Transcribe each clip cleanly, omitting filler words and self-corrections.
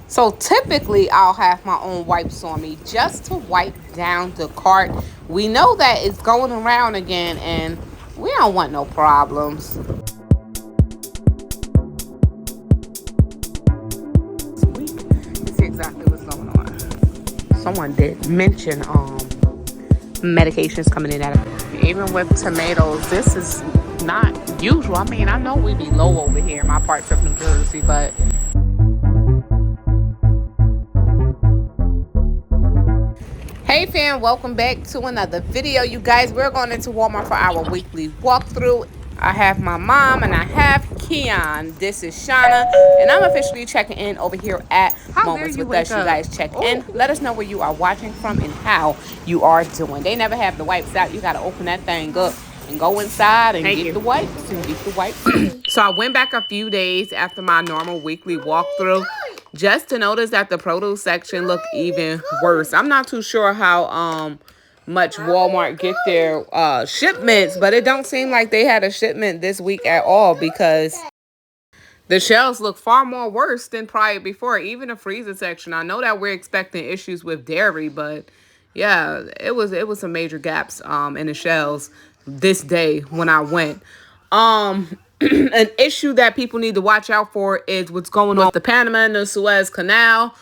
So typically I'll have my own wipes on me just to wipe down the cart. We know that it's going around again and we don't want no problems. Let's see exactly what's going on. Someone did mention medications coming in at it. Even with tomatoes, this is not usual. I mean, I know we be low over here in my parts of New Jersey, but hey fam, welcome back to another video. You guys, we're going into Walmart for our weekly walkthrough. I have my mom and I have Keon. This is Shauna, and I'm officially checking in over here at Moments with Us. You guys check in. Let us know where you are watching from and how you are doing. They never have the wipes out. You got to open that thing up and go inside and get the wipes and get the wipes. So I went back a few days after my normal weekly walkthrough just to notice that the produce section looked even worse. I'm not too sure how much Walmart get their shipments, but it don't seem like they had a shipment this week at all because the shelves look far more worse than prior before. Even the freezer section. I know that we're expecting issues with dairy, but yeah, it was some major gaps in the shelves this day when I went. An issue that people need to watch out for is what's going on with the Panama and the Suez Canal.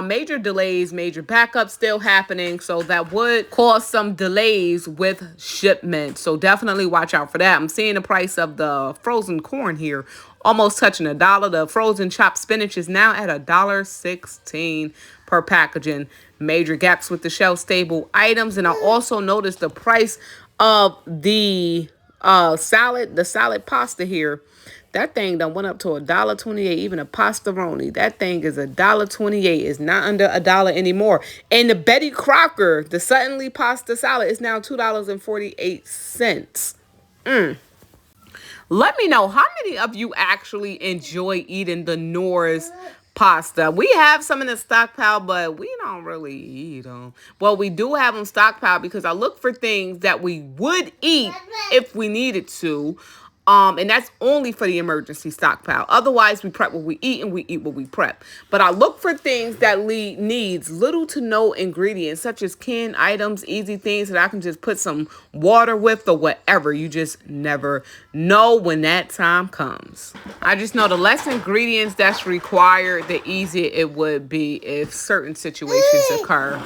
Major delays, major backups still happening, so that would cause some delays with shipment. So definitely watch out for that. I'm seeing the price of the frozen corn here almost touching $1. The frozen chopped spinach is now at $1.16 per packaging. Major gaps with the shelf stable items, and I also noticed the price of the salad pasta here. That thing done went up to $1.28. Even a pastaroni, that thing is $1.28. It's not under $1 anymore. And the Betty Crocker, the Suddenly pasta salad, is now $2.48. Let me know, how many of you actually enjoy eating the Norris pasta? We have some in the stockpile, but we don't really eat them. Well, we do have them stockpiled because I look for things that we would eat if we needed to. And that's only for the emergency stockpile. Otherwise, we prep what we eat and we eat what we prep. But I look for things that needs little to no ingredients, such as canned items, easy things that I can just put some water with or whatever. You just never know when that time comes. I just know the less ingredients that's required, the easier it would be if certain situations occur.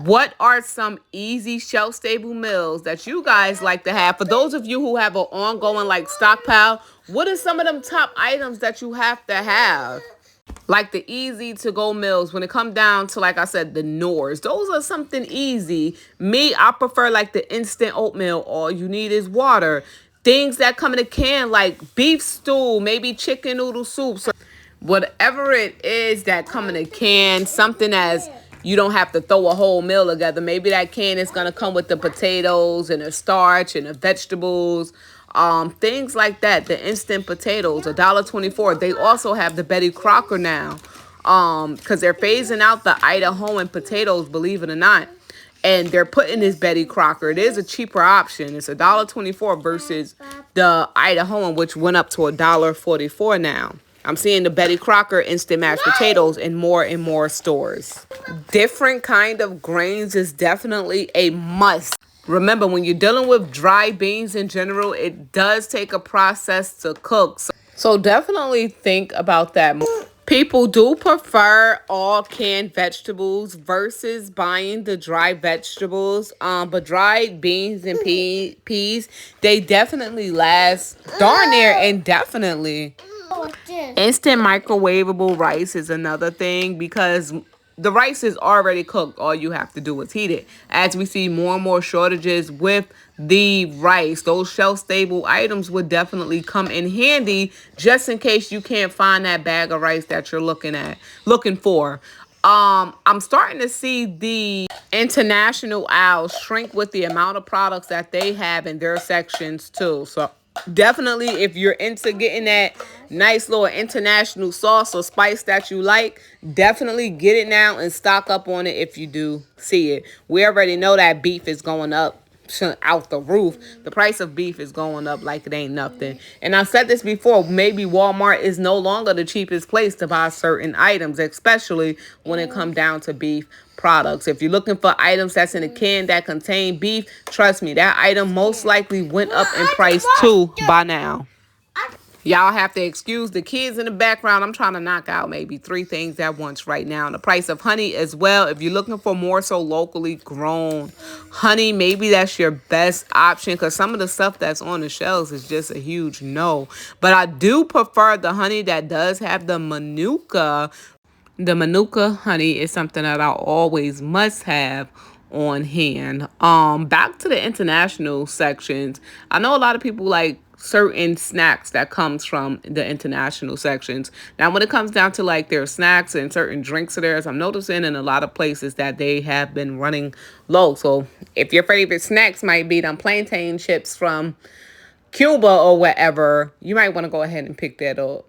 What are some easy shelf-stable meals that you guys like to have? For those of you who have an ongoing stockpile, what are some of them top items that you have to have? Like the easy to go meals when it comes down to, like I said, the Knorrs. Those are something easy. Me, I prefer like the instant oatmeal. All you need is water. Things that come in a can like beef stew, maybe chicken noodle soup. So whatever it is that come in a can, something as you don't have to throw a whole meal together. Maybe that can is going to come with the potatoes and the starch and the vegetables. Things like that. The instant potatoes, $1.24. They also have the Betty Crocker now. Because they're phasing out the Idahoan potatoes, believe it or not. And they're putting this Betty Crocker. It is a cheaper option. It's $1.24 versus the Idahoan, which went up to $1.44 now. I'm seeing the Betty Crocker instant mashed potatoes in more and more stores. Different kind of grains is definitely a must. Remember, when you're dealing with dry beans in general, it does take a process to cook. So definitely think about that. People do prefer all canned vegetables versus buying the dry vegetables. But dried beans and peas, they definitely last darn near indefinitely. Instant microwavable rice is another thing because the rice is already cooked. All you have to do is heat it. As we see more and more shortages with the rice, those shelf-stable items would definitely come in handy just in case you can't find that bag of rice that you're looking for. I'm starting to see the international aisles shrink with the amount of products that they have in their sections too. So definitely, if you're into getting that nice little international sauce or spice that you like, definitely get it now and stock up on it if you do see it. We already know that beef is going up out the roof. The price of beef is going up like it ain't nothing. And I said this before, maybe Walmart is no longer the cheapest place to buy certain items, especially when it comes down to beef products. If you're looking for items that's in a can that contain beef, trust me, that item most likely went up in price too by now. Y'all have to excuse the kids in the background. I'm trying to knock out maybe 3 things at once right now. And the price of honey as well. If you're looking for more so locally grown honey, maybe that's your best option, because some of the stuff that's on the shelves is just a huge no. But I do prefer the honey that does have the manuka. The manuka honey is something that I always must have on hand. Back to the international sections. I know a lot of people like certain snacks that comes from the international sections. Now, when it comes down to like their snacks and certain drinks of theirs, I'm noticing in a lot of places that they have been running low. So if your favorite snacks might be them plantain chips from Cuba or whatever, you might want to go ahead and pick that up.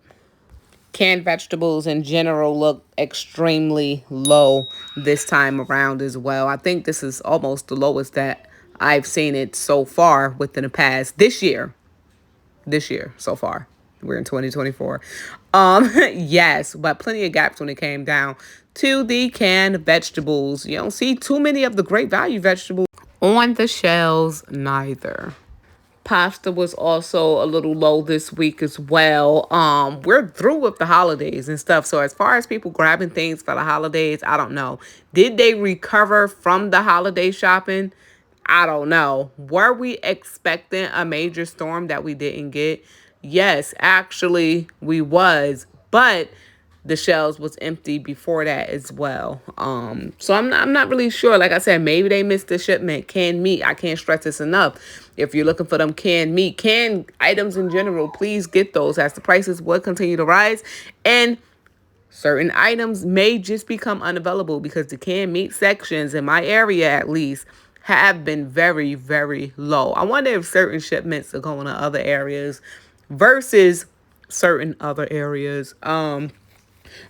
Canned vegetables in general look extremely low this time around as well. I think this is almost the lowest that I've seen it so far within the past this year so far. We're in 2024. Yes, but plenty of gaps when it came down to the canned vegetables. You don't see too many of the great value vegetables on the shelves neither. Pasta was also a little low this week as well. We're through with the holidays and stuff. So as far as people grabbing things for the holidays, I don't know. Did they recover from the holiday shopping? I don't know. Were we expecting a major storm that we didn't get? Yes, actually we was. But the shelves was empty before that as well. So I'm not really sure. Like I said, maybe they missed the shipment. Canned meat, I can't stress this enough. If you're looking for them canned meat, canned items in general, please get those as the prices will continue to rise. And certain items may just become unavailable because the canned meat sections in my area at least have been very, very low. I wonder if certain shipments are going to other areas versus certain other areas.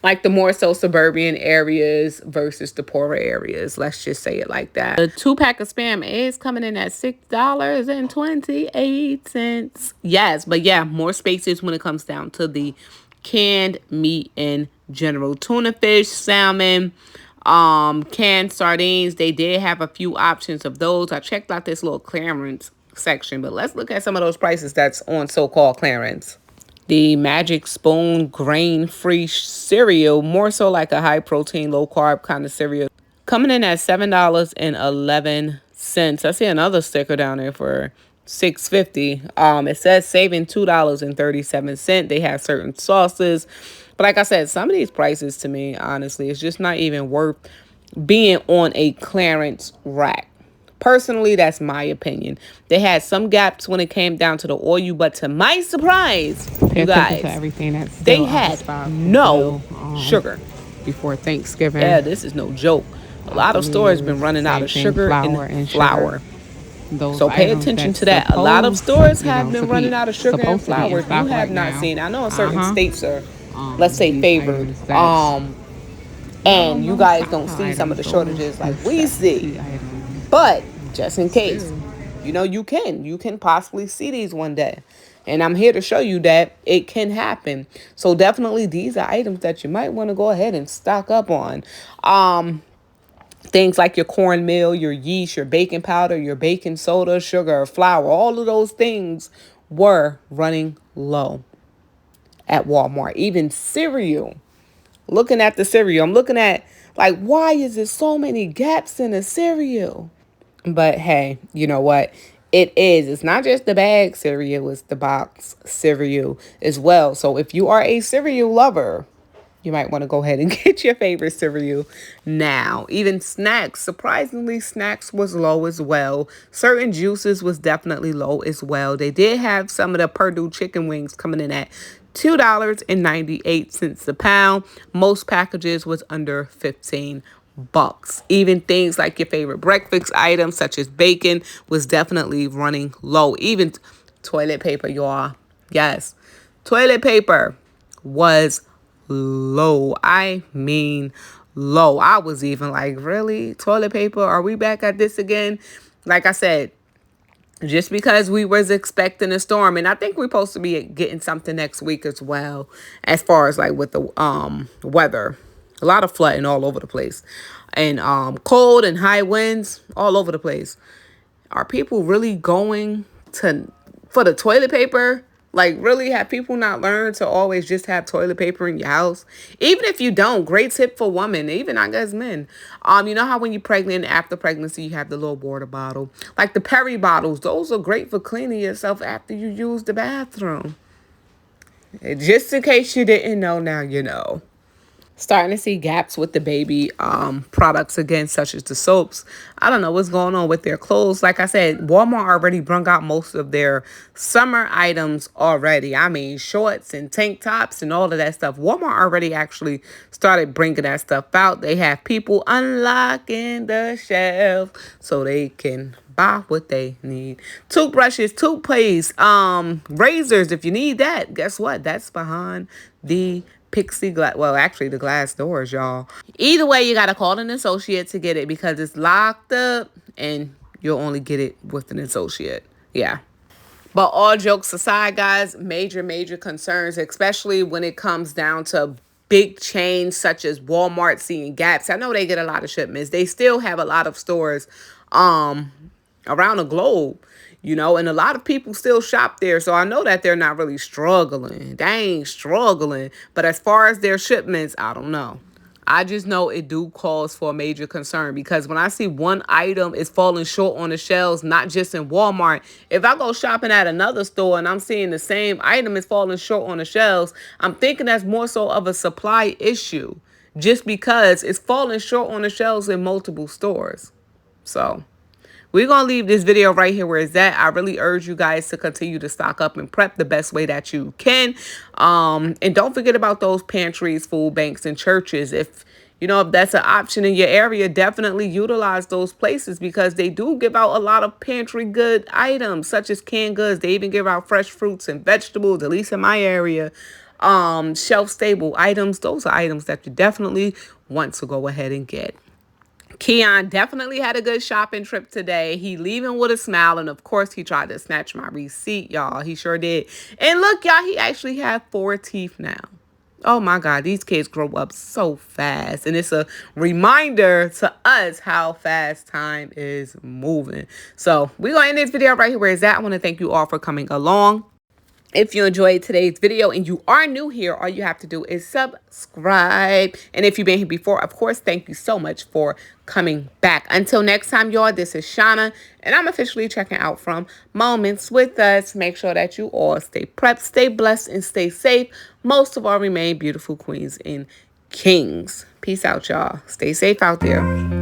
Like the more so suburban areas versus the poorer areas. Let's just say it like that. The 2-pack of Spam is coming in at $6.28. Yes, but yeah, more spaces when it comes down to the canned meat in general. Tuna fish, salmon, canned sardines. They did have a few options of those. I checked out this little clearance section, but let's look at some of those prices that's on so-called clearance. The Magic Spoon grain-free cereal, more so like a high-protein, low-carb kind of cereal, coming in at $7.11. I see another sticker down there for $6.50. It says saving $2.37. They have certain sauces. But like I said, some of these prices to me, honestly, it's just not even worth being on a clearance rack. Personally, that's my opinion. They had some gaps when it came down to the oil, but to my surprise, you guys, they had no sugar before Thanksgiving. Yeah, this is no joke. A lot of stores been running out of sugar and flour. So pay attention to that. A lot of stores have been running out of sugar and flour. You have not seen. I know in certain states are, let's say, favored. And you guys don't see some of the shortages like we see. But just in case, you can possibly see these one day. And I'm here to show you that it can happen. So definitely these are items that you might want to go ahead and stock up on. Things like your cornmeal, your yeast, your baking powder, your baking soda, sugar, flour, all of those things were running low at Walmart. Even cereal. Looking at the cereal, I'm looking at like, why is there so many gaps in the cereal? But hey, you know what? It's not just the bag cereal, it's the box cereal as well. So if you are a cereal lover, you might want to go ahead and get your favorite cereal now. Even snacks, surprisingly, snacks was low as well. Certain juices was definitely low as well. They did have some of the Purdue chicken wings coming in at $2.98 a pound. Most packages was under 15 bucks. Even things like your favorite breakfast items such as bacon was definitely running low. Even toilet paper, y'all. Yes, toilet paper was low. I mean low. I was even like, really? Toilet paper? Are we back at this again? Like I said, just because we was expecting a storm. And I think we're supposed to be getting something next week as well, as far as like with the weather. A lot of flooding all over the place, and cold and high winds all over the place. Are people really going to for the toilet paper? Like, really, have people not learned to always just have toilet paper in your house? Even if you don't, great tip for women, even I guess men. You know how when you're pregnant, after pregnancy, you have the little water bottle, like the Perry bottles. Those are great for cleaning yourself after you use the bathroom. Just in case you didn't know, now you know. Starting to see gaps with the baby products again, such as the soaps. I don't know what's going on with their clothes. Like I said, Walmart already brung out most of their summer items already. I mean, shorts and tank tops and all of that stuff. Walmart already actually started bringing that stuff out. They have people unlocking the shelf so they can buy what they need. Toothbrushes, toothpaste, razors. If you need that, guess what? That's behind the pixie glass. Well, actually, the glass doors, y'all. Either way, you gotta call an associate to get it because it's locked up, and you'll only get it with an associate. Yeah. But all jokes aside, guys, major concerns, especially when it comes down to big chains such as Walmart seeing gaps. I know they get a lot of shipments. They still have a lot of stores um around the globe, and a lot of people still shop there. So I know that they're not really struggling. They ain't struggling. But as far as their shipments, I don't know. I just know it do cause for a major concern because when I see one item is falling short on the shelves, not just in Walmart, if I go shopping at another store and I'm seeing the same item is falling short on the shelves, I'm thinking that's more so of a supply issue just because it's falling short on the shelves in multiple stores. So we're going to leave this video right here where it's at. I really urge you guys to continue to stock up and prep the best way that you can. And don't forget about those pantries, food banks, and churches. If that's an option in your area, definitely utilize those places because they do give out a lot of pantry good items, such as canned goods. They even give out fresh fruits and vegetables, at least in my area. Shelf stable items. Those are items that you definitely want to go ahead and get. Keon definitely had a good shopping trip today. He leaving with a smile, and of course, he tried to snatch my receipt, y'all. He sure did. And look, y'all, he actually had 4 teeth now. Oh my God, these kids grow up so fast. And it's a reminder to us how fast time is moving. So we're going to end this video right here where it's at. I want to thank you all for coming along. If you enjoyed today's video and you are new here, all you have to do is subscribe. And if you've been here before, of course, thank you so much for coming back. Until next time, y'all, this is Shauna, and I'm officially checking out from Moments with Us. Make sure that you all stay prepped, stay blessed, and stay safe. Most of all, remain beautiful queens and kings. Peace out, y'all. Stay safe out there.